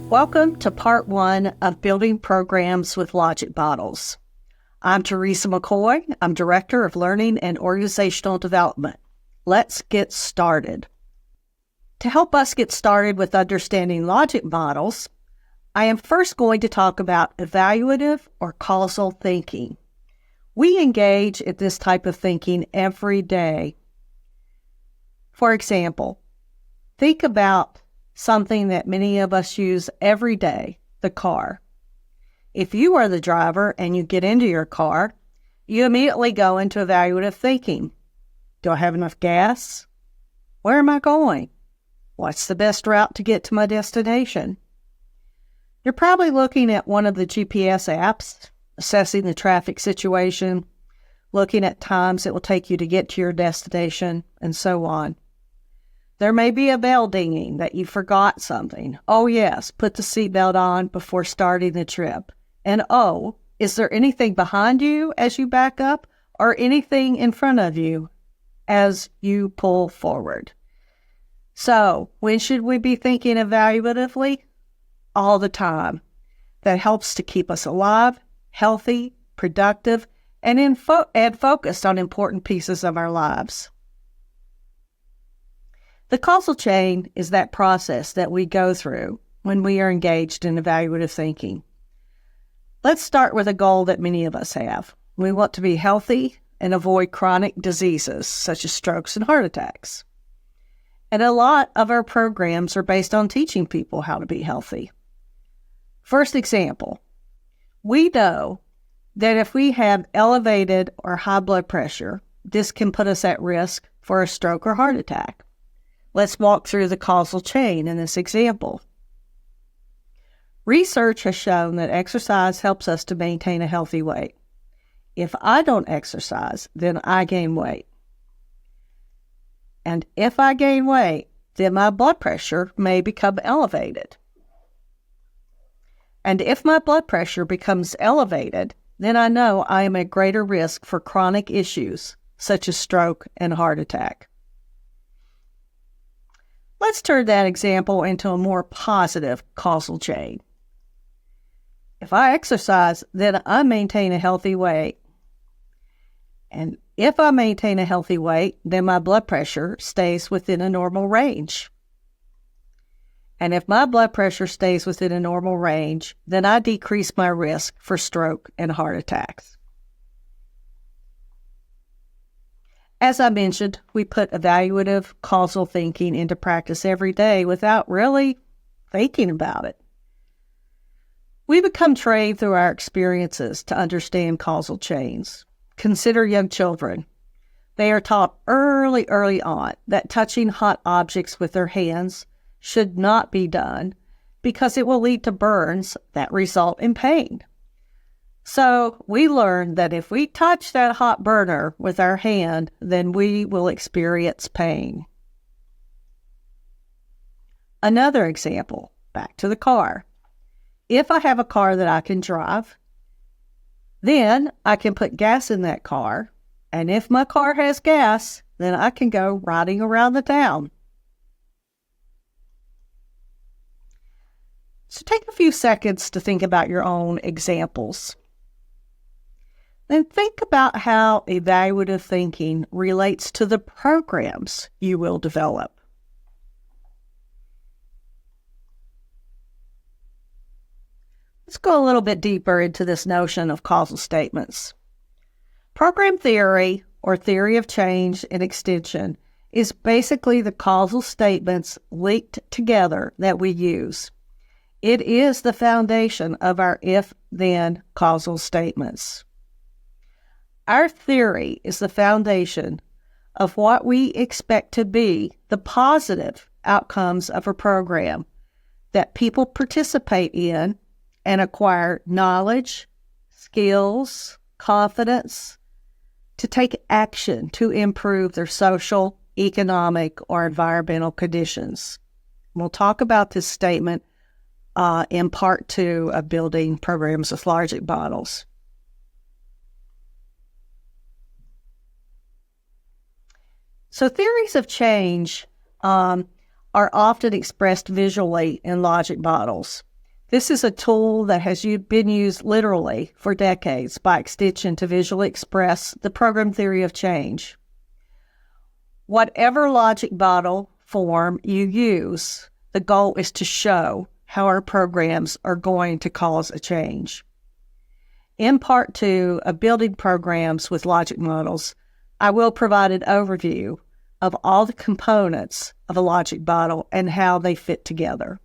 Welcome to part one of Building Programs with Logic Bottles. I'm Teresa McCoy. I'm Director of Learning and Organizational Development. Let's get started. To help us get started with understanding logic models, I am first going to talk about evaluative or causal thinking. We engage in this type of thinking every day. For example, think about something that many of us use every day, the car. If you are the driver and you get into your car, you immediately go into evaluative thinking. Do I have enough gas? Where am I going? What's the best route to get to my destination? You're probably looking at one of the GPS apps, assessing the traffic situation, looking at times it will take you to get to your destination, and so on. There may be a bell dinging that you forgot something. Oh yes, put the seatbelt on before starting the trip. And oh, is there anything behind you as you back up or anything in front of you as you pull forward? So, when should we be thinking evaluatively? All the time. That helps to keep us alive, healthy, productive, and focused on important pieces of our lives. The causal chain is that process that we go through when we are engaged in evaluative thinking. Let's start with a goal that many of us have. We want to be healthy and avoid chronic diseases such as strokes and heart attacks. And a lot of our programs are based on teaching people how to be healthy. First example, we know that if we have elevated or high blood pressure, this can put us at risk for a stroke or heart attack. Let's walk through the causal chain in this example. Research has shown that exercise helps us to maintain a healthy weight. If I don't exercise, then I gain weight. And if I gain weight, then my blood pressure may become elevated. And if my blood pressure becomes elevated, then I know I am at greater risk for chronic issues such as stroke and heart attack. Let's turn that example into a more positive causal chain. If I exercise, then I maintain a healthy weight. And if I maintain a healthy weight, then my blood pressure stays within a normal range. And if my blood pressure stays within a normal range, then I decrease my risk for stroke and heart attacks. As I mentioned, we put evaluative causal thinking into practice every day without really thinking about it. We become trained through our experiences to understand causal chains. Consider young children. They are taught early on that touching hot objects with their hands should not be done because it will lead to burns that result in pain. So we learn that if we touch that hot burner with our hand, then we will experience pain. Another example, back to the car. If I have a car that I can drive, then I can put gas in that car, and if my car has gas, then I can go riding around the town. So take a few seconds to think about your own examples. Then think about how evaluative thinking relates to the programs you will develop. Let's go a little bit deeper into this notion of causal statements. Program theory, or theory of change and extension, is basically the causal statements linked together that we use. It is the foundation of our if-then causal statements. Our theory is the foundation of what we expect to be the positive outcomes of a program that people participate in and acquire knowledge, skills, confidence to take action to improve their social, economic, or environmental conditions. We'll talk about this statement in part 2 of Building Programs with Logic Bottles. So theories of change are often expressed visually in logic bottles. This is a tool that has been used literally for decades by extension to visually express the program theory of change. Whatever logic bottle form you use, the goal is to show how our programs are going to cause a change. In Part 2 of Building Programs with Logic Models, I will provide an overview of all the components of a logic bottle and how they fit together.